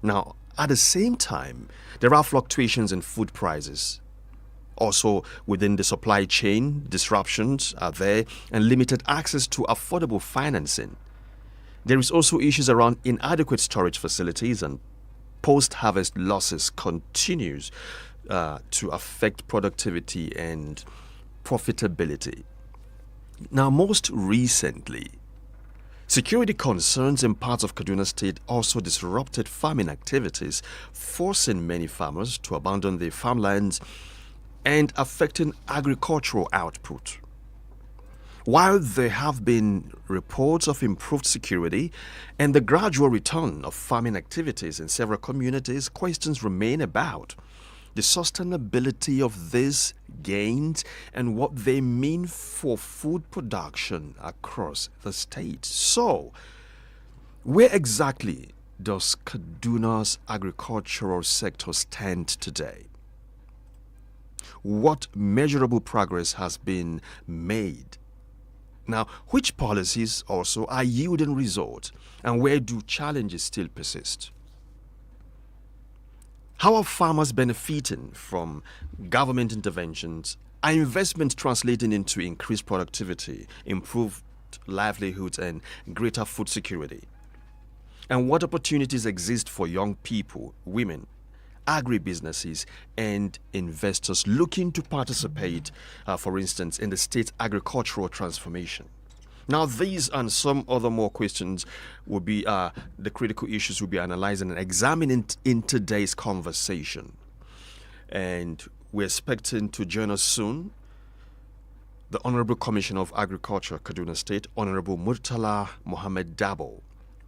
Now, at the same time, there are fluctuations in food prices. Also, within the supply chain, disruptions are there and limited access to affordable financing. There is also issues around inadequate storage facilities, and post-harvest losses continues to affect productivity and profitability. Now, most recently, security concerns in parts of Kaduna State also disrupted farming activities, forcing many farmers to abandon their farmlands and affecting agricultural output. While there have been reports of improved security and the gradual return of farming activities in several communities, questions remain about the sustainability of these gains and what they mean for food production across the state. So, where exactly does Kaduna's agricultural sector stand today? What measurable progress has been made? Now, which policies also are yielding results, and where do challenges still persist? How are farmers benefiting from government interventions? Are investments translating into increased productivity, improved livelihoods, and greater food security? And what opportunities exist for young people, women, agribusinesses, and investors looking to participate, for instance, in the state's agricultural transformation? Now, these and some other more questions will be the critical issues we'll be analyzing and examining in today's conversation. And we're expecting to join us soon the Honorable Commissioner of Agriculture, Kaduna State, Honorable MURATALA Mohammed DABO,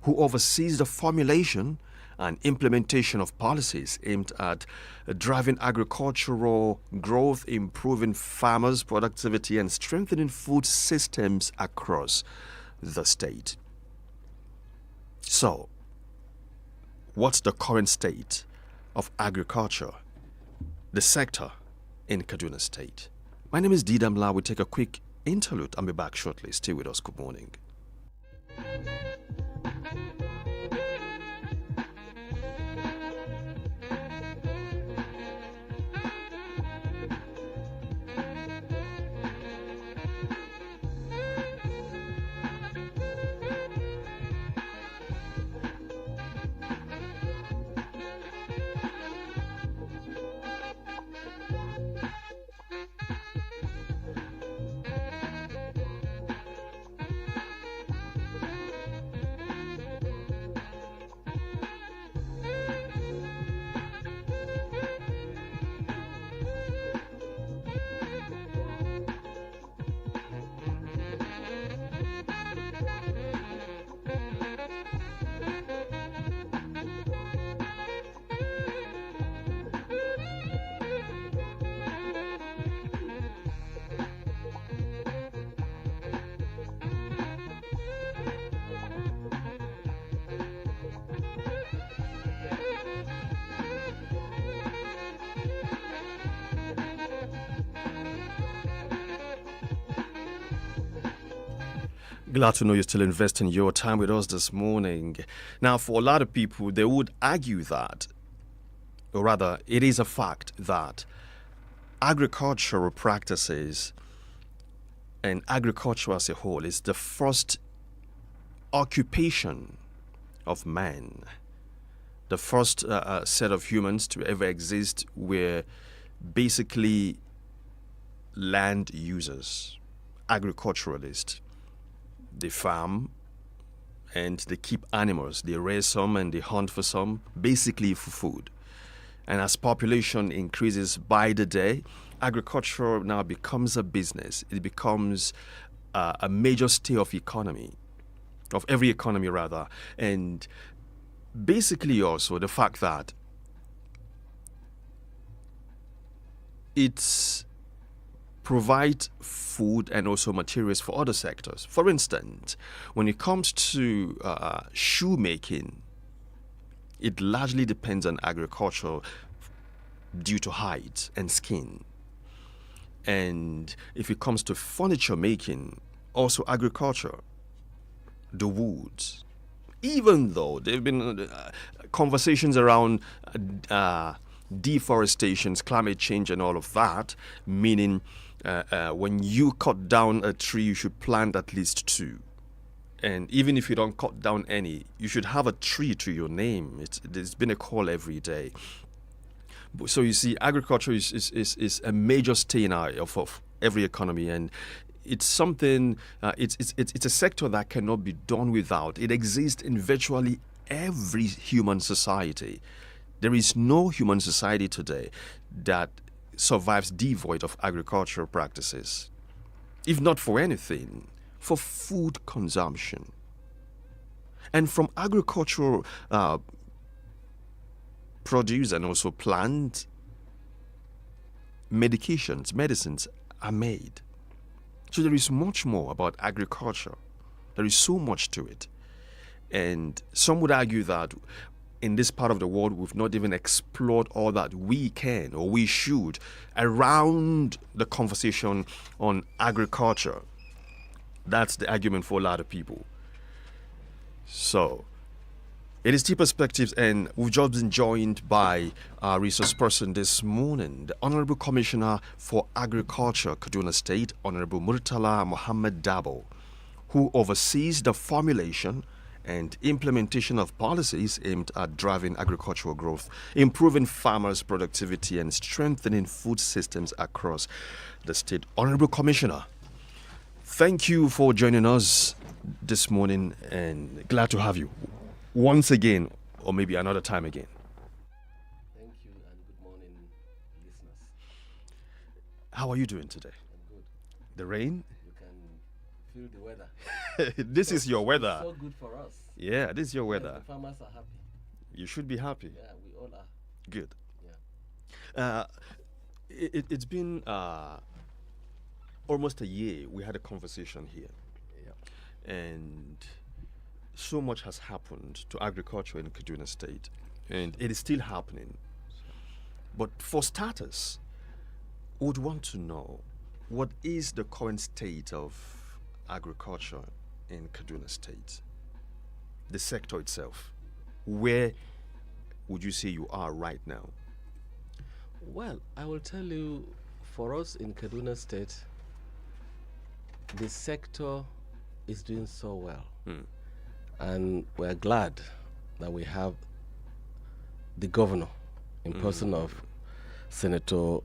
who oversees the formulation and implementation of policies aimed at driving agricultural growth, improving farmers' productivity, and strengthening food systems across the state. So, what's the current state of agriculture, the sector in Kaduna State? My name is Didam Laah. We'll take a quick interlude. I'll be back shortly. Stay with us. Good morning. Glad to know you're still investing your time with us this morning. Now, for a lot of people, they would argue that, or rather, it is a fact that agricultural practices and agriculture as a whole is the first occupation of man. The first set of humans to ever exist were basically land users, agriculturalists. They farm and they keep animals. They raise some and they hunt for some, basically for food. And as population increases by the day, agriculture now becomes a business. It becomes a major stay of economy, of every economy rather. And basically also the fact that it's provide food and also materials for other sectors. For instance, when it comes to shoemaking, it largely depends on agriculture due to height and skin. And if it comes to furniture making, also agriculture, the woods, even though there have been conversations around deforestation, climate change, and all of that, meaning when you cut down a tree, you should plant at least two. And even if you don't cut down any, you should have a tree to your name. There's been a call every day. So you see, agriculture is a major stain of every economy, and it's something. It's a sector that cannot be done without. It exists in virtually every human society. There is no human society today that survives devoid of agricultural practices, if not for anything, for food consumption. And from agricultural produce and also plant, medicines are made. So there is much more about agriculture. There is so much to it. And some would argue that in this part of the world, we've not even explored all that we can or we should around the conversation on agriculture. That's the argument for a lot of people. So it is Tea Perspectives, and we've just been joined by our resource person this morning, the Honorable Commissioner for Agriculture, Kaduna State, Honorable MURATALA Mohammed DABO, who oversees the formulation and implementation of policies aimed at driving agricultural growth, improving farmers' productivity, and strengthening food systems across the state. Honorable Commissioner, thank you for joining us this morning, and glad to have you once again, or maybe another time again. Thank you, and good morning, listeners. How are you doing today? I'm good. The rain? You can feel the weather. This is your weather. It's so good for us. Yeah, this is your weather. Yes, the farmers are happy. You should be happy. Yeah, we all are. Good. Yeah. It's been almost a year. We had a conversation here, Yeah. and so much has happened to agriculture in Kaduna State, and it is still happening. But for starters, we would want to know, what is the current state of agriculture in Kaduna State? The sector itself. Where would you say you are right now? Well, I will tell you, for us in Kaduna State, the sector is doing so well. And we're glad that we have the governor in person of Senator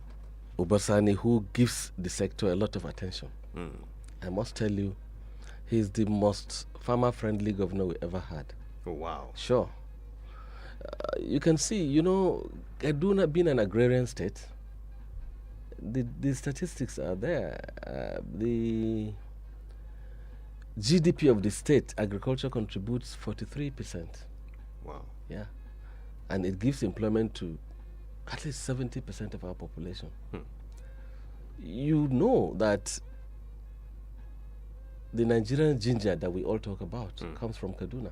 Obasani, who gives the sector a lot of attention. I must tell you, he's the most farmer-friendly governor we ever had. Oh, wow. Sure. You can see, Kaduna being an agrarian state, the statistics are there. The GDP of the state, agriculture contributes 43%. Wow. Yeah. And it gives employment to at least 70% of our population. You know that the Nigerian ginger that we all talk about comes from Kaduna.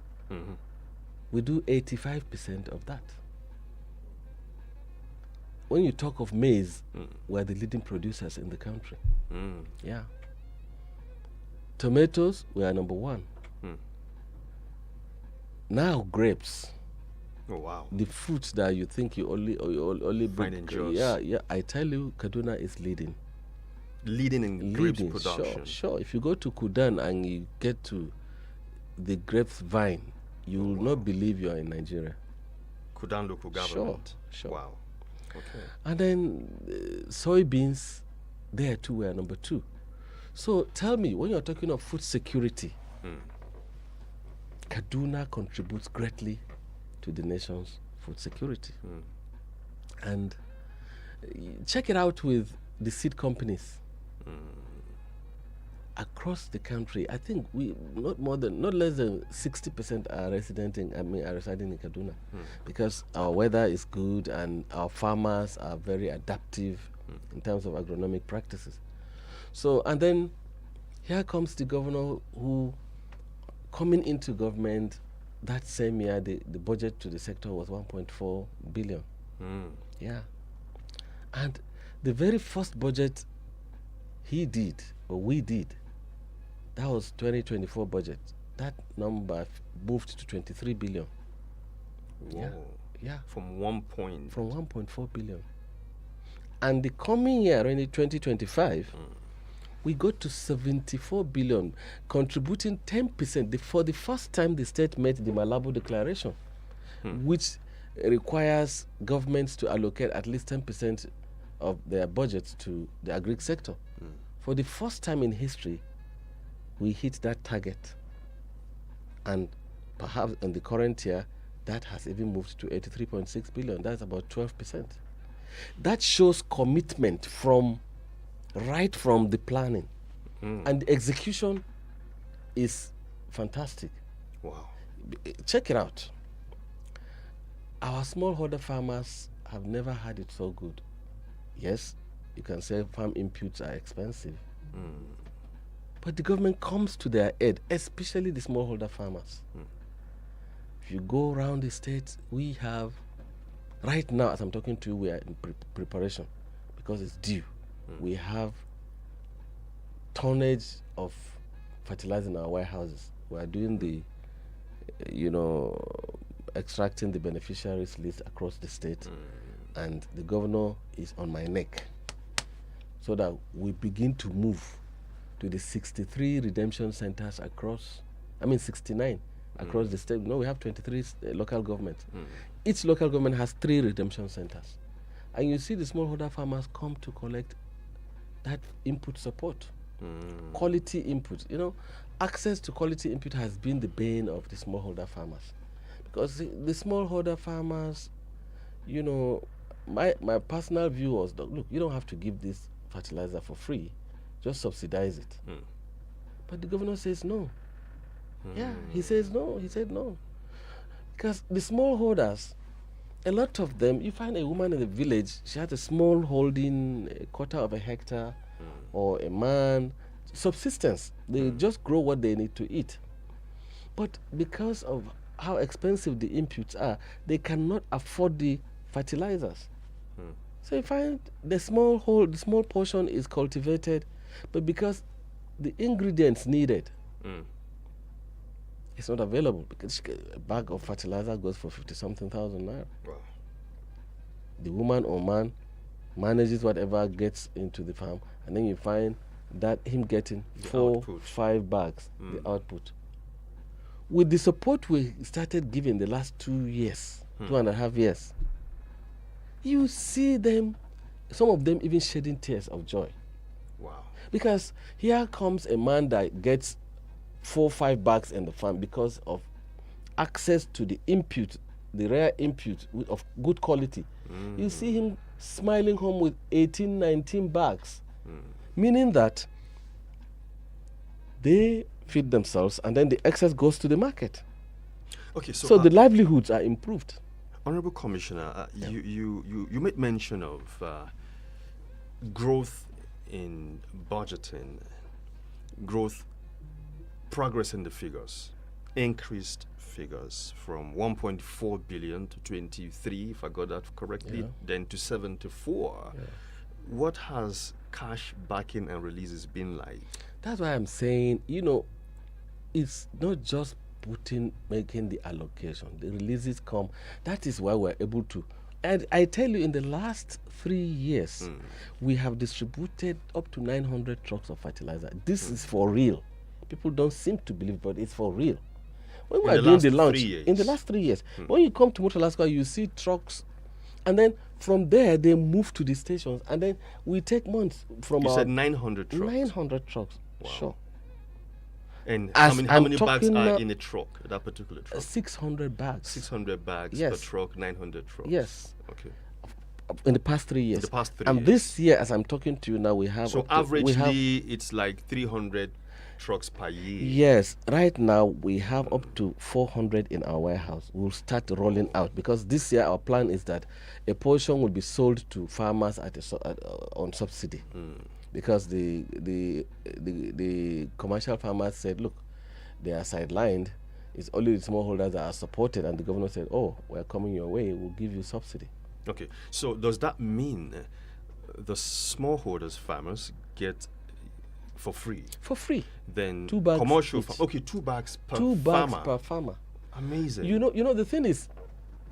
We do 85% of that. When you talk of maize, we're the leading producers in the country. Yeah. Tomatoes, we are number one. Now grapes. Oh, wow. The fruits that you think you only Find in Jos. Yeah. I tell you, Kaduna is leading. Leading in grapes production. Sure. If you go to Kudan and you get to the grapes vine, you will not believe you are in Nigeria. Kudan local government. Sure. Wow. Okay. And then soybeans, there too, we are number two. So tell me, when you're talking of food security, Kaduna contributes greatly to the nation's food security. And check it out with the seed companies. Across the country, I think not less than 60% are residing in Kaduna, because our weather is good and our farmers are very adaptive in terms of agronomic practices. So, and then here comes the governor who, coming into government that same year, the budget to the sector was 1.4 billion. Yeah. And the very first budget he did, or we did, that was 2024 budget. that number moved to 23 billion. Whoa. Yeah. From 1.4 billion. And the coming year, in 2025, we got to 74 billion, contributing 10%. For the first time, the state met the Malabo Declaration, which requires governments to allocate at least 10% of their budgets to the agri sector. For the first time in history, we hit that target. And perhaps in the current year, that has even moved to 83.6 billion. That's about 12%. That shows commitment right from the planning. And the execution is fantastic. Wow. Check it out. Our smallholder farmers have never had it so good. Yes, you can say farm inputs are expensive. But the government comes to their aid, especially the smallholder farmers. If you go around the state, we have, right now as I'm talking to you, we are in preparation because it's due. We have tonnage of fertilizer in our warehouses. We are doing the, extracting the beneficiaries list across the state, and the governor is on my neck so that we begin to move to the 63 redemption centers 69 across the state. We have 23 local governments. Each local government has 3 redemption centers. And you see the smallholder farmers come to collect that input support. Quality input. Access to quality input has been the bane of the smallholder farmers. Because the smallholder farmers, my personal view was, look, you don't have to give this fertilizer for free. Just subsidize it. But the governor says no. Yeah, he says no. He said no. Because the smallholders, a lot of them, you find a woman in the village, she has a small holding, a quarter of a hectare, or a man, subsistence. They just grow what they need to eat. But because of how expensive the inputs are, they cannot afford the fertilizers. So you find the small portion is cultivated, but because the ingredients needed, it's not available, because a bag of fertilizer goes for 50-something thousand naira. Wow. The woman or man manages whatever gets into the farm, and then you find that him getting The 4-5 bags, the output. With the support we started giving the last 2 years, 2.5 years, you see them, some of them even shedding tears of joy. Wow. Because here comes a man that gets 4-5 bags in the farm because of access to the input, the rare input of good quality. You see him smiling home with 18-19 bags, meaning that they feed themselves and then the excess goes to the market. Okay, so the livelihoods are improved. Honorable Commissioner, you made mention of growth in budgeting, progress in the figures, increased figures from 1.4 billion to 23, if I got that correctly, then to 74. What has cash backing and releases been like? That's why I'm saying, it's not just making the allocation. The releases come. That is why we're able to. And I tell you, in the last 3 years, we have distributed up to 900 trucks of fertilizer. This is for real. People don't seem to believe, but it's for real. When we are doing the launch, in the last 3 years, when you come to MURATALA, you see trucks, and then from there they move to the stations, and then we take months from. You said 900 trucks. 900 trucks. Wow. Sure. And how many bags are in a truck, that particular truck? 600 bags. 600 bags per truck, 900 trucks. Yes. Okay. In the past 3 years. In the past 3 and years. This year, as I'm talking to you now, we have. So averagely, it's like 300 trucks per year. Yes. Right now, we have up to 400 in our warehouse. We'll start rolling out, because this year our plan is that a portion will be sold to farmers on subsidy. Because the commercial farmers said, look, they are sidelined. It's only the smallholders that are supported, and the governor said, oh, we're coming your way, we'll give you subsidy. Okay, so does that mean the smallholders farmers get For free. For free. Then 2 bags commercial each. okay, 2 bags per 2 bags farmer. per farmer. Amazing. You know, the thing is,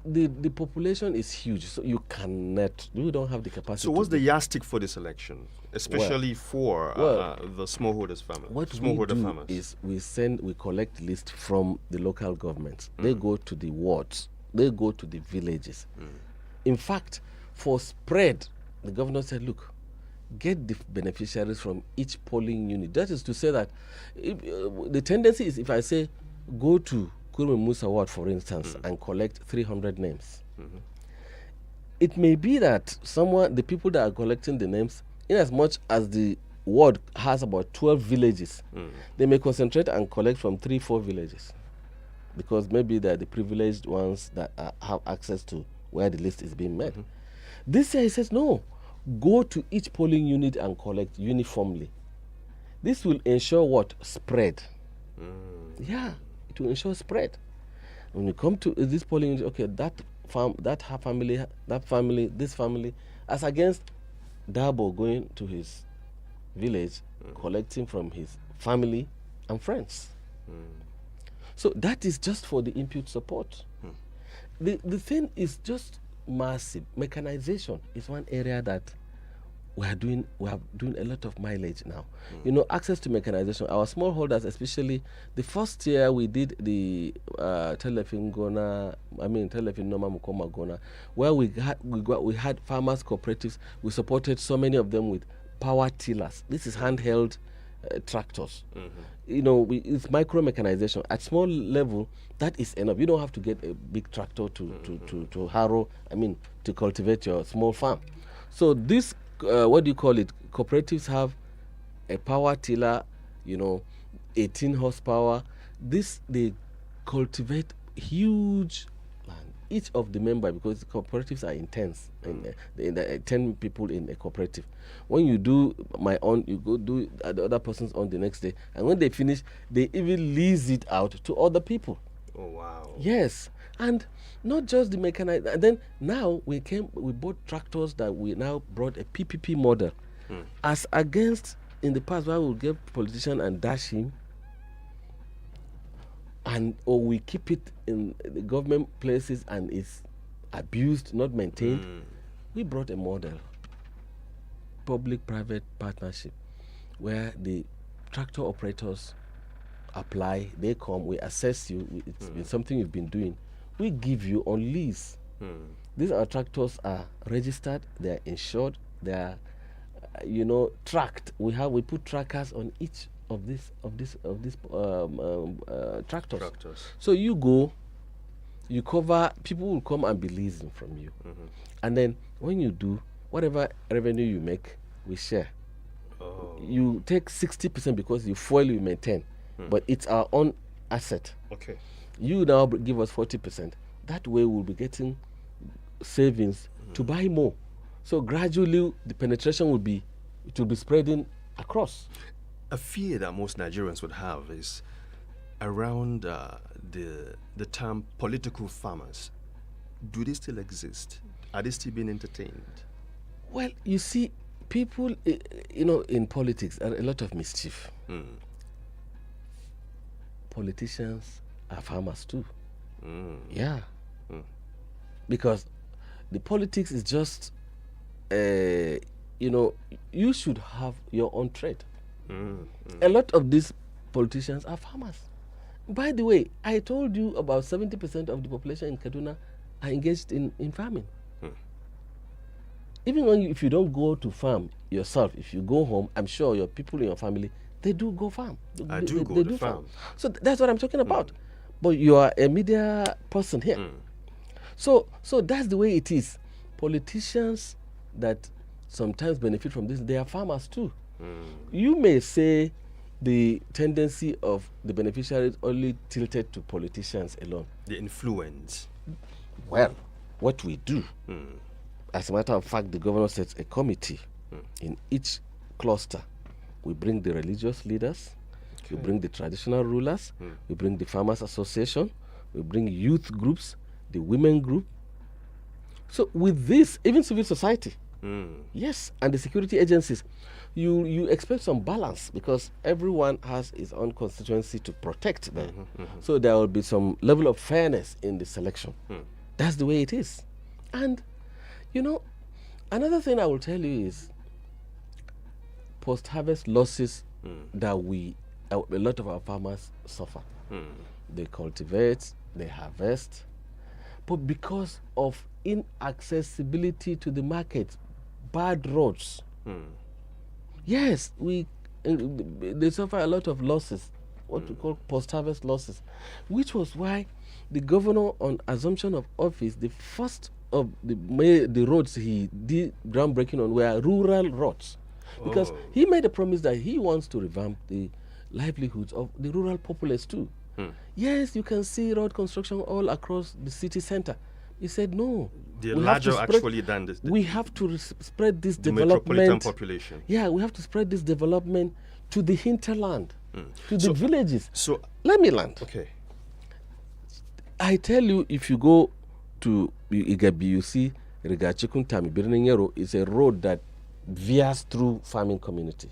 the population is huge, so you don't have the capacity. So what's the yardstick for this election, especially for the smallholders farmers? What we do is we collect lists from the local governments. They go to the wards, they go to the villages. In fact, for spread, the governor said, look, get the beneficiaries from each polling unit. That is to say that the tendency is, if I say go to Kurme Musa ward, for instance, and collect 300 names, it may be that the people that are collecting the names, in as much as the ward has about 12 villages, they may concentrate and collect from 3-4 villages, because maybe they're the privileged ones that have access to where the list is being made. This year he says, no, go to each polling unit and collect uniformly. This will ensure what? Spread. Yeah, it will ensure spread. When you come to this polling unit, okay, this family, as against Dabo going to his village, collecting from his family and friends. So that is just for the input support. The thing is just massive. Mechanization is one area that we are doing a lot of mileage now. You know, access to mechanization. Our smallholders, especially, the first year we did the Telefin Noma Mukoma Gona, where we had farmers cooperatives. We supported so many of them with power tillers. This is handheld tractors. You know, it's micro mechanization at small level. That is enough. You don't have to get a big tractor to harrow. To cultivate your small farm. So this, what do you call it? Cooperatives have a power tiller. 18 horsepower. They cultivate huge land. Each of the member, because cooperatives are intense, and 10 people in a cooperative. When you do my own, you go do the other person's on the next day, and when they finish, they even lease it out to other people. Oh wow! Yes, and not just the mechanized. And then now we bought tractors that we now brought a PPP model, as against in the past where we would get politician and dash him, or we keep it in the government places and it's abused, not maintained. We brought a model, public-private partnership, where the tractor operators apply, they come, we assess you, it's been something you've been doing, we give you on lease. These tractors are registered, they are insured, they are tracked. We put trackers on each of these tractors. So you go, you cover, people will come and be leasing from you. And then when you do, whatever revenue you make, we share. You take 60% because you fuel, you maintain. But it's our own asset. Okay. You now give us 40%. That way we'll be getting savings to buy more. So gradually the penetration will be spreading across. A fear that most Nigerians would have is around the term political farmers. Do they still exist? Are they still being entertained? Well, you see, people, in politics, are a lot of mischief. Politicians are farmers too. Yeah. Because the politics is just, you should have your own trade. A lot of these politicians are farmers. By the way, I told you about 70% of the population in Kaduna are engaged in farming. Even if you don't go to farm yourself, if you go home, I'm sure your people in your family, they do go farm. They do farm. So that's what I'm talking about. But you are a media person here. So that's the way it is. Politicians that sometimes benefit from this, they are farmers too. You may say the tendency of the beneficiaries only tilted to politicians alone. The influence. Well, what we do, as a matter of fact, the governor sets a committee in each cluster. We bring the religious leaders, we bring the traditional rulers, we bring the farmers association, we bring youth groups, the women group. So with this, even civil society, Yes, and the security agencies, you expect some balance because everyone has his own constituency to protect there. So there will be some level of fairness in the selection. That's the way it is. And, another thing I will tell you is post-harvest losses that a lot of our farmers suffer. They cultivate, they harvest, but because of inaccessibility to the market, bad roads. Yes, they suffer a lot of losses, what we call post-harvest losses, which was why the governor, on assumption of office, the first of the roads he did groundbreaking on were rural roads, because he made a promise that he wants to revamp the livelihoods of the rural populace too. Yes, you can see road construction all across the city center. He said no. They're larger actually than this. We have to spread this the development. Metropolitan population. Yeah, we have to spread this development to the hinterland, to the villages. So let me land. Okay. I tell you, if you go to Igabi, you see Rigachikun Tami Birnin Yero is a road that veers through farming community.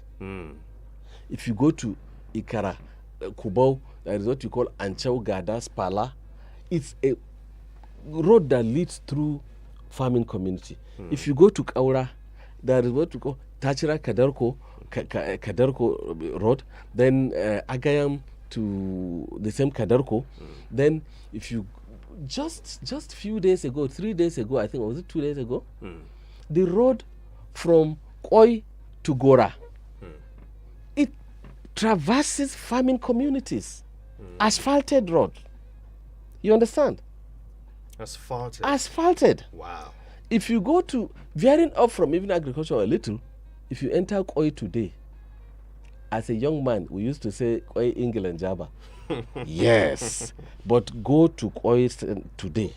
If you go to Ikara, Kubau, that is what you call Anchau Gadas Pala, it's a road that leads through farming community. If you go to Kaura, that is what you call Tachira Kadarko road, then Agayam to the same Kadarko. Then if you just few days ago, 3 days ago, I think, or was it 2 days ago, the road from Koi to Gora, it traverses farming communities. Asphalted road. You understand? Asphalted. Asphalted. Wow. If you go to veering up from even agriculture a little, if you enter Koi today, as a young man, we used to say Koi England Java. Yes. But go to Koi today,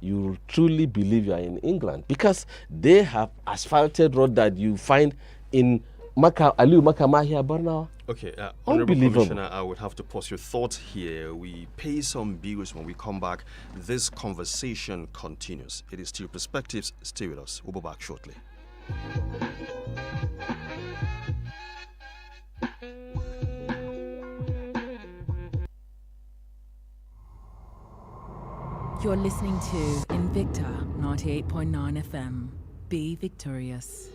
you truly believe you are in England, because they have asphalted road that you find in Aliu Makamahia Barnawa. Okay, Honorable Commissioner, I would have to pause your thoughts here. We pay some bills. When we come back, this conversation continues. It is still Perspectives. Stay with us. We'll be back shortly. You're listening to Invicta 98.9 FM. Be victorious.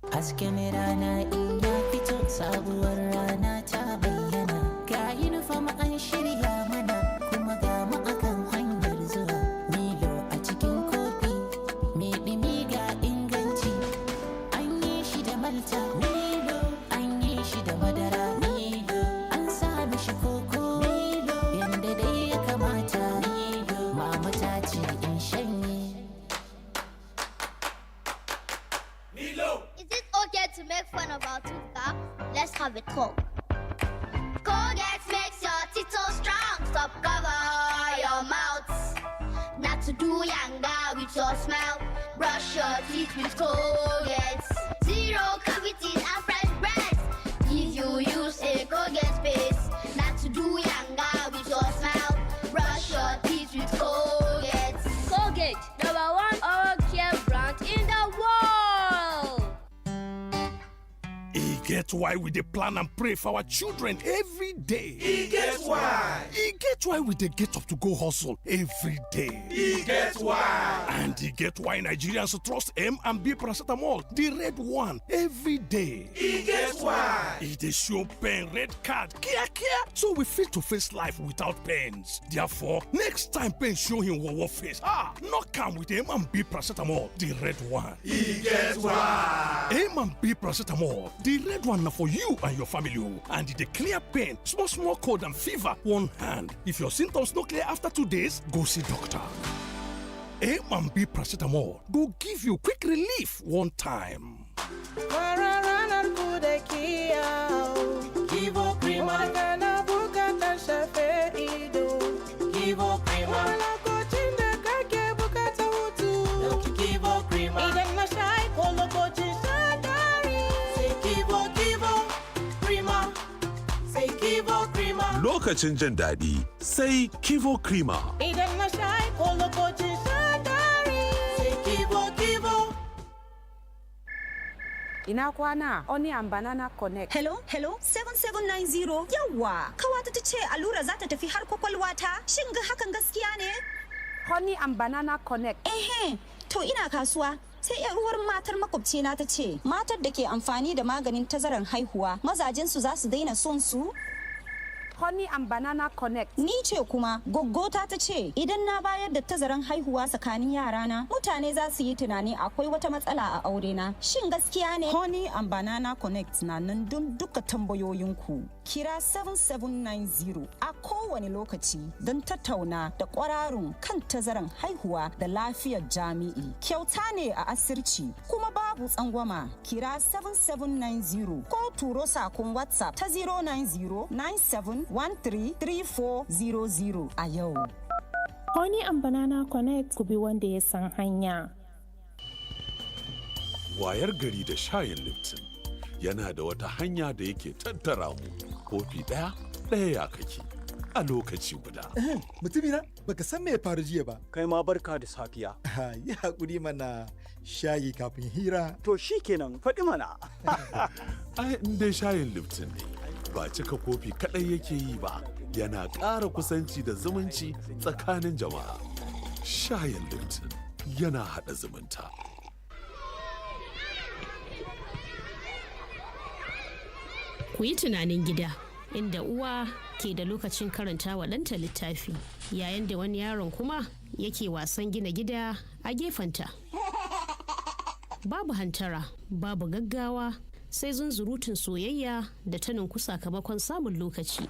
Hasken rana in ya fito, sabuwar rana ta bayyana. Ga uniform an shirya mana, kuma ga mu akan hanyar zuwa. Milo a cikin kofi, mai ɗumi ga inganci. An yi shi da malta, Milo. An yi shi da madara, Milo. An sa mishi koko, Milo. Yanda dai ya kamata, Milo. Mama ta ce in shanye. To make fun of our tooth gap, let's have a talk. Colgate makes your teeth so strong. Stop cover your mouth. Not to do yanga with your smile. Brush your teeth with Colgate. Zero cavities and fresh breath. If you use a Colgate paste. Not to do yanga with your smile. Brush your teeth with Colgate. Colgate, #1 oral care brand in the world. Get why we dey plan and pray for our children every day. E get why. E get why we dey get up to go hustle every day. E get why. And e get why Nigerians trust M&B paracetamol, the red one, every day. E get why. E dey show pain red card, kia, so we fit to face life without pains. Therefore, next time pain show him wawa face, knock am with M&B paracetamol, the red one. E get why. M&B paracetamol, the red one na for you and your family, and it dey clear pain, small cold and fever one hand. If your symptoms no clear after 2 days, go see doctor. M&B paracetamol go give you quick relief one time. lokacin jin daɗi sai Kivo Krima. Idan na sha ko lokacin shan dari sai Kivo. Ina kwana Onion Banana Connect. Hello 7790 yawa kawata ta ce allura za ta tafi har kwakwalwa ta shin ga hakan gaskiya ne? Honey and Banana Connect. To ina kasuwa sai yar uwar matar makwabcina ta ce matar da ke amfani da maganin tazaran haihuwa mazajensu za su daina son su. Honey and Banana Connect. Ni ce kuma goggota ta ce idan na bayar da tazaran haihuwa tsakanin yarana mutane za su yi tunani akwai wata matsala a aure na. Shin gaskiya ne? Honey and Banana Connect na nan don duka tambayoyinku. Kira 7790 a kowane lokaci don tattauna da kwararun kan tazaran haihuwa da lafiyar jami'i. Kyauta ne a asirci kuma babu tsangwama. Kira 7790 ko turo sakon WhatsApp ta 09097133400 a yau. Honey and Banana Connect ku bi wanda ya san hanya. Wayar gari da shayin Lipton yana da wata hanya da yake tattara mu. Kofi ɗaya ya kake a lokaci guda. Mutumina baka san me ya faru jiya ba. Kai ma barka da safiya. Yi haƙuri mana shayi kafin hira. To shi kenan faɗi mana. Ai in dai shayin Lipton ne ba cika kofi kaɗai yake yi ba, yana ƙara kusanci da zumunci tsakanin jama'a. Shayin Lipton yana haɗa zumunta. Ku yi tunanin gida inda uwa ke da lokacin karanta wa ɗanta littafi yayin da wani yaron kuma yake wasan gina gida a gefenta. Babu hantara, babu gaggawa, sai zunzurutun soyayya da ta ninku sakamakon samun lokaci.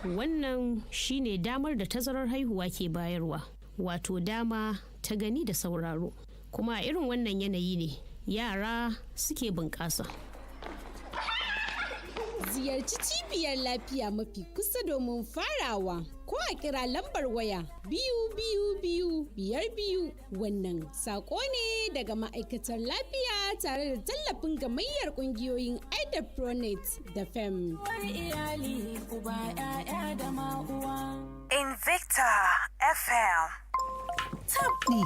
Wannan shine damar da tazarar haihuwa ke bayarwa, wato dama ta gani da sauraro. Kuma a irin wannan yanayi ne yara suke bunƙasa. Ziyarci cibiyar lafiya mafi kusa domin farawa ko a kira lambar waya 222 wannan sako ne daga ma'aikatar lafiya tare da tallafin gamayyar kungiyoyin Pronet da FEM. Invicta FM. Tabdi,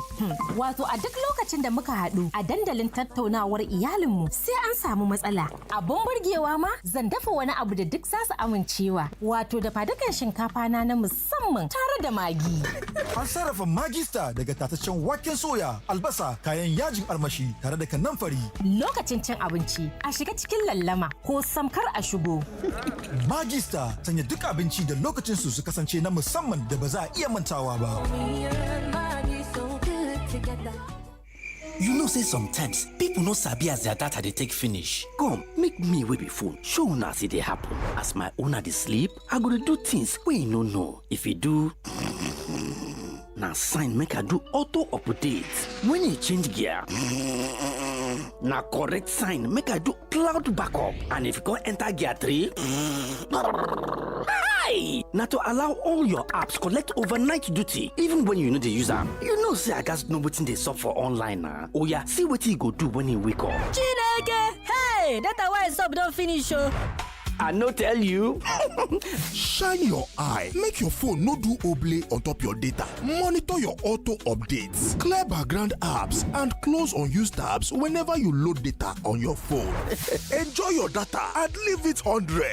wato a duk lokacin da muka haɗu a dandalin tattaunawar iyalinmu sai an samu matsala. Abun burgewa ma zan dafa wani abu da duk zasu amincewa. Wato da fadukan shinkafa na musamman tare da magi. An sarrafa magista daga tataccen waken soya, albasa, kayan yajin armashi tare da kanamfari. Lokacin cin abinci a shiga cikin lallama ko samkar a shigo. Magista sanya duk abinci da lokacin su kasance na musamman da ba za a iya mantawa ba. You know say sometimes people no sabi as their data dey take finish. Come, make me wey be phone show una as e dey happen. As my owner dey sleep, I go dey do things wey you no know. If you do na sign make I do auto update. When you change gear, na correct sign make I do cloud backup. And if you go enter gear 3, hi! Na to allow all your apps collect overnight duty even when you no dey use am. You know say I gats know wetin dey sup for online na. Oya, see wetin you go do when you wake up. Chineke! Hey! Data wey sup don finish o. I no tell you. Shine your eye. Make your phone no do oblay on top your data. Monitor your auto updates. Clear background apps and close unused tabs whenever you load data on your phone. Enjoy your data and leave it 100.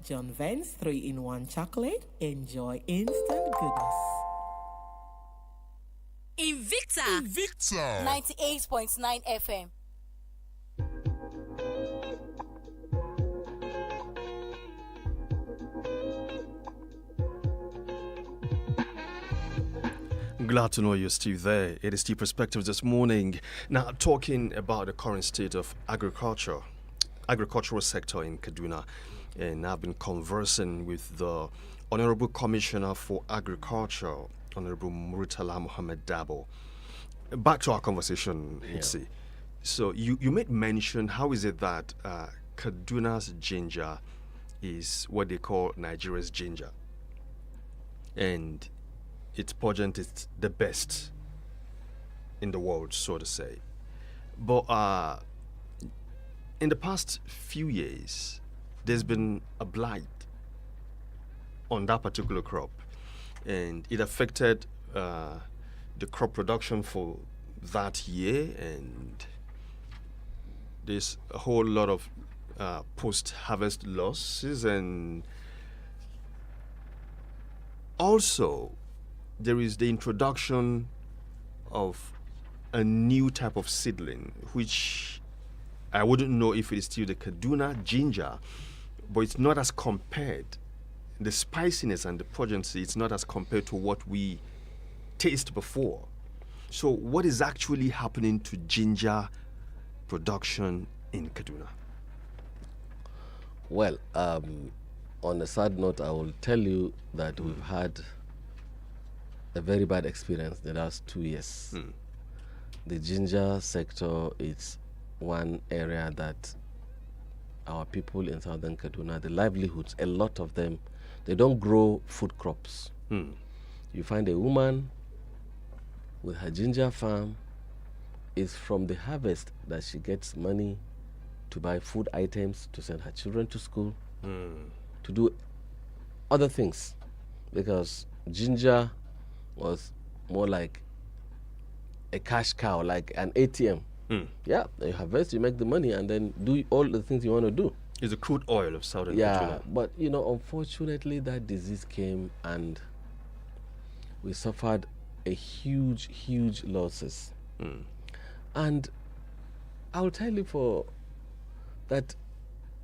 John Vance 3-in-1 chocolate. Enjoy instant goodness. Invicta 98.9 FM. Glad to know you're still there. It is the perspectives this morning. Now, talking about the current state of agricultural sector in Kaduna. and I've been conversing with the Honorable Commissioner for Agriculture, Honorable MURATALA Mohammed DABO. Back to our conversation, Hitsi. So you made mention, how is it that Kaduna's ginger is what they call Nigeria's ginger, and its pungent is the best in the world, so to say. But in the past few years, there's been a blight on that particular crop, and it affected the crop production for that year, and there's a whole lot of post-harvest losses, and also there is the introduction of a new type of seedling, which I wouldn't know if it is still the Kaduna ginger, but it's not as compared. The spiciness and the pungency, it's not as compared to what we taste before. So what is actually happening to ginger production in Kaduna? Well, on a sad note, I will tell you that we've had a very bad experience the last 2 years. The ginger sector is one area that our people in southern Kaduna, the livelihoods, a lot of them, they don't grow food crops. You find a woman with her ginger farm, it's from the harvest that she gets money to buy food items, to send her children to school, to do other things, because ginger was more like a cash cow, like an ATM. Yeah, you harvest, you make the money, and then do all the things you want to do. It's the crude oil of southern Yeah, Kaduna. but you know, unfortunately, that disease came and we suffered a huge losses. And I'll tell you that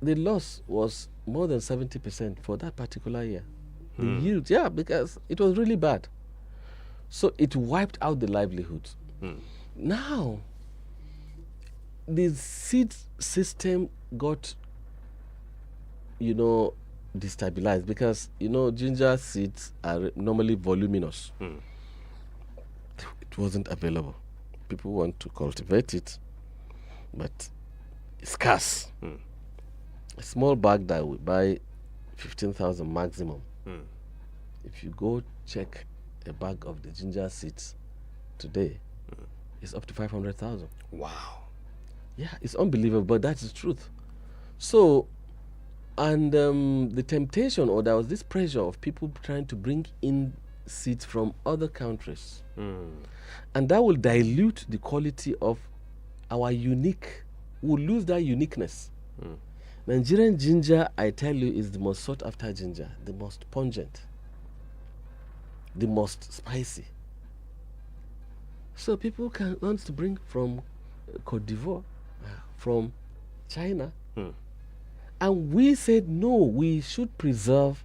the loss was more than 70% for that particular year. The yield, yeah, because it was really bad. So it wiped out the livelihoods. Now, the seed system got, destabilized, because, ginger seeds are normally voluminous. It wasn't available. People want to cultivate it, but it's scarce. A small bag that we buy 15,000 maximum. If you go check a bag of the ginger seeds today, it's up to 500,000. Wow. Yeah, it's unbelievable, but that's the truth. So, and the temptation, or there was this pressure of people trying to bring in seeds from other countries. And that will dilute the quality of our unique, we'll lose that uniqueness. Nigerian ginger, I tell you, is the most sought after ginger, the most pungent, the most spicy. So people want to bring from Cote d'Ivoire, from China. And we said, no, we should preserve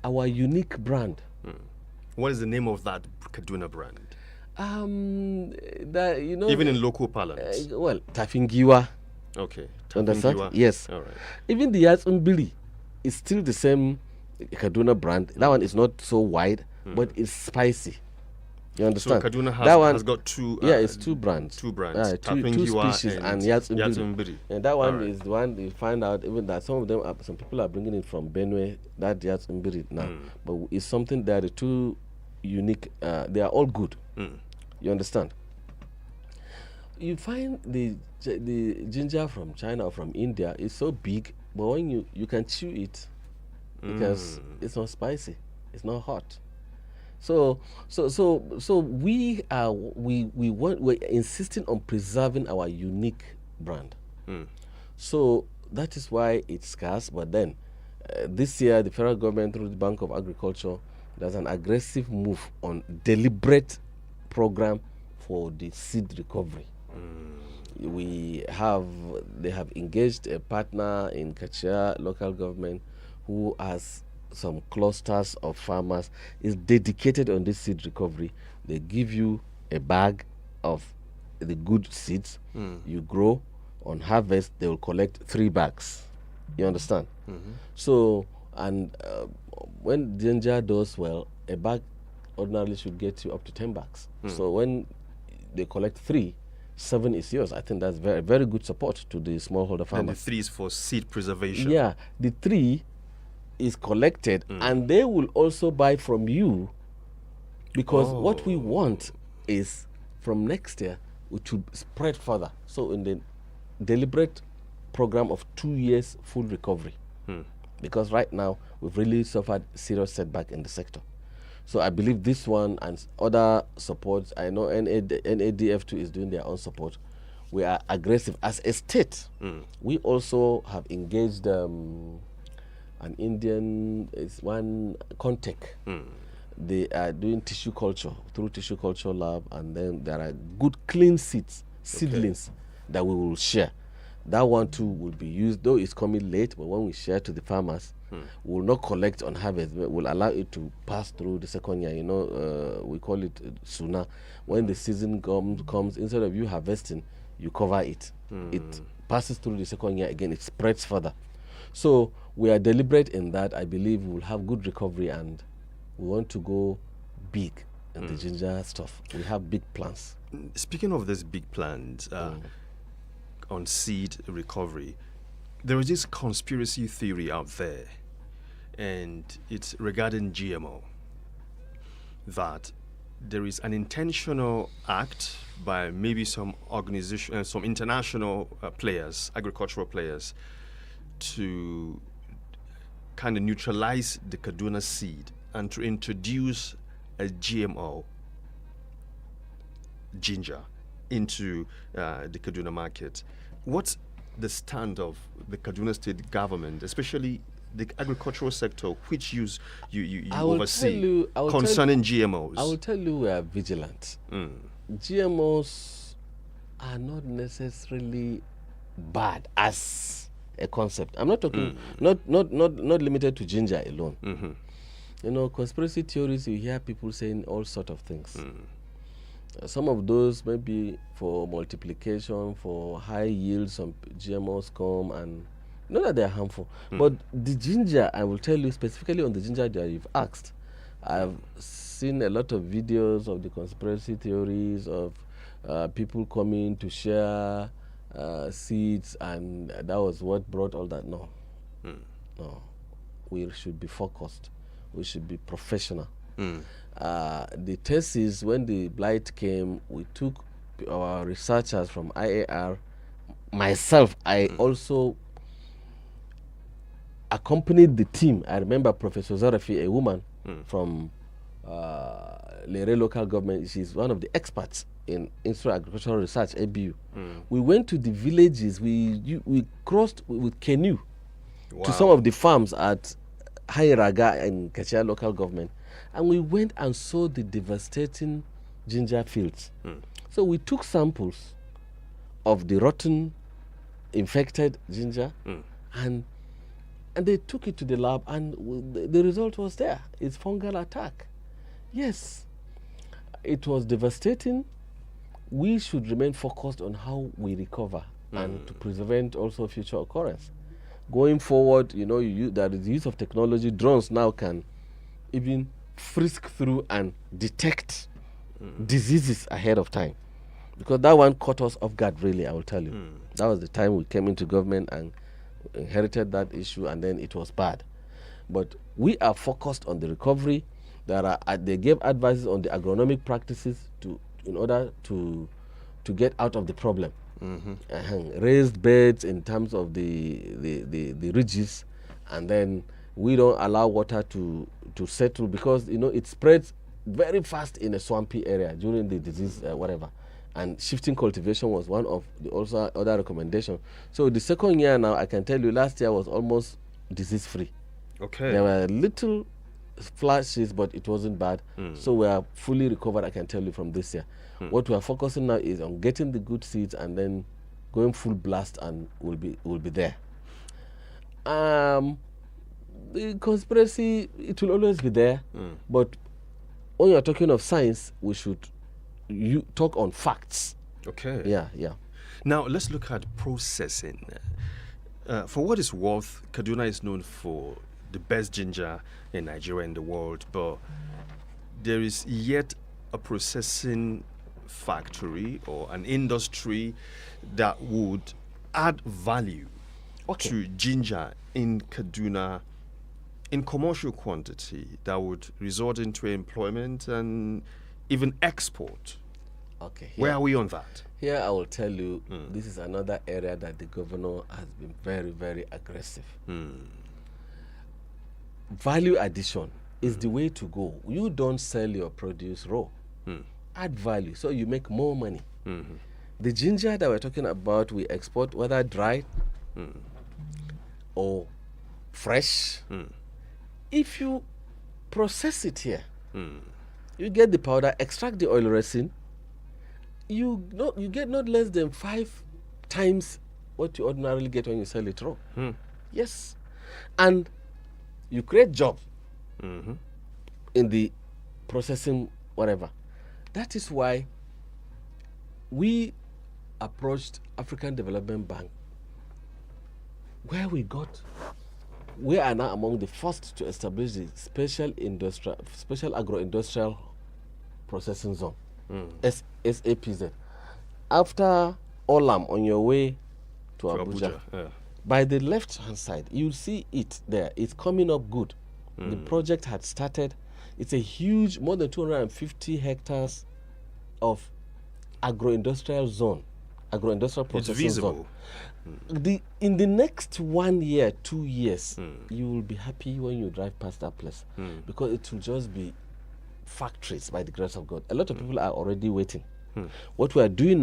our unique brand. What is the name of that Kaduna brand? Even in local parlance. Tafingiwa. Okay. Understand? Tafingiwa. Yes. All right. Even the Yatsumbili is still the same Kaduna brand. That one is not so wide, but it's spicy. You understand? So Kaduna has got two. It's two brands. Two brands. Two species and Yatsumbili. And that one is the one you find out even that some people are bringing it from Benue. That Yatsumbili now, but it's something that the two unique. They are all good. You understand? You find the ginger from China or from India is so big, but when you can chew it because it's not spicy, it's not hot. So we're insisting on preserving our unique brand. So that is why it's scarce. But then this year, the federal government through the Bank of Agriculture does an aggressive move on deliberate program for the seed recovery. They have engaged a partner in Kachia local government who has some clusters of farmers, is dedicated on this seed recovery. They give you a bag of the good seeds. You grow. On harvest, they will collect 3 bags. You understand? So, and when ginger does well, a bag ordinarily should get you up to 10 bags. So when they collect 3, 7 is yours. I think that's very, very good support to the smallholder farmer. And the 3 is for seed preservation. Yeah, the 3 is collected, and they will also buy from you, because what we want is from next year it should spread further. So in the deliberate program of 2 years full recovery, because right now we've really suffered serious setback in the sector. So I believe this one and other supports, I know NADF2 is doing their own support. We are aggressive as a state. We also have engaged an Indian, it's one Contech. They are doing tissue culture through tissue culture lab, and then there are good clean seedlings that we will share. That one too will be used, though it's coming late, but when we share to the farmers, we will not collect on harvest. We'll allow it to pass through the second year. You know, we call it sooner. When the season comes, instead of you harvesting, you cover it. It passes through the second year again. It spreads further. So we are deliberate in that. I believe we will have good recovery, and we want to go big in the ginger stuff. We have big plans. Speaking of these big plans on seed recovery, there is this conspiracy theory out there, and it's regarding GMO, that there is an intentional act by maybe some organization, some international players, agricultural players, to kind of neutralize the Kaduna seed and to introduce a GMO ginger into the Kaduna market. What's the stand of the Kaduna state government, especially the agricultural sector, which you oversee, concerning GMOs? I will tell you we are vigilant. GMOs are not necessarily bad as a concept. I'm not talking, not limited to ginger alone. You know, conspiracy theories, you hear people saying all sort of things. Some of those may be for multiplication, for high yield. Some GMOs come, and not that they're harmful. But the ginger, I will tell you specifically on the ginger that you've asked, I've seen a lot of videos of the conspiracy theories of people coming to share seeds, and that was what brought all that. No. We should be focused. We should be professional. The thesis, when the blight came, we took our researchers from IAR. Myself, I also accompanied the team. I remember Professor Zarafi, a woman from Lere local government. She's one of the experts in Institute of Agricultural Research, ABU. We went to the villages. We crossed with canoe to some of the farms at Hairaga and Kachia local government, and we went and saw the devastating ginger fields. So we took samples of the rotten, infected ginger, and they took it to the lab, and the result was there. It's fungal attack. Yes, it was devastating. We should remain focused on how we recover and to prevent also future occurrence. Going forward, you know, there is the use of technology. Drones now can even frisk through and detect diseases ahead of time. Because that one caught us off guard, really, I will tell you. That was the time we came into government and inherited that issue, and then it was bad. But we are focused on the recovery. They gave advices on the agronomic practices in order to get out of the problem. Raised beds in terms of the ridges, and then we don't allow water to settle, because you know it spreads very fast in a swampy area during the disease whatever. And shifting cultivation was one of the also other recommendations. So the second year now, I can tell you, last year was almost disease free. Okay. There were little flashes, but it wasn't bad. So we are fully recovered, I can tell you, from this year. What we are focusing now is on getting the good seeds and then going full blast, and we'll be there. The conspiracy, it will always be there, but when you are talking of science, we should talk on facts. Okay. Yeah. Now let's look at processing. For what it's worth, Kaduna is known for the best ginger in Nigeria and the world, but there is yet a processing factory or an industry that would add value to ginger in Kaduna in commercial quantity that would result into employment and even export. Okay. Where are we on that? Here I will tell you, this is another area that the governor has been very, very aggressive. Value addition is the way to go. You don't sell your produce raw. Add value so you make more money. The ginger that we're talking about, we export whether dried or fresh. If you process it here, you get the powder, extract the oil resin, you get not less than 5 times what you ordinarily get when you sell it raw. Yes. And you create jobs in the processing, whatever. That is why we approached African Development Bank, where we are now among the first to establish the special agro-industrial processing zone, SAPZ. After Olam, on your way to Abuja, by the left-hand side, you'll see it there. It's coming up good. The project had started. It's a huge, more than 250 hectares of agro-industrial zone, agro-industrial processing zone. In the next 1 year, 2 years, you will be happy when you drive past that place because it will just be factories by the grace of God. A lot of people are already waiting. What we are doing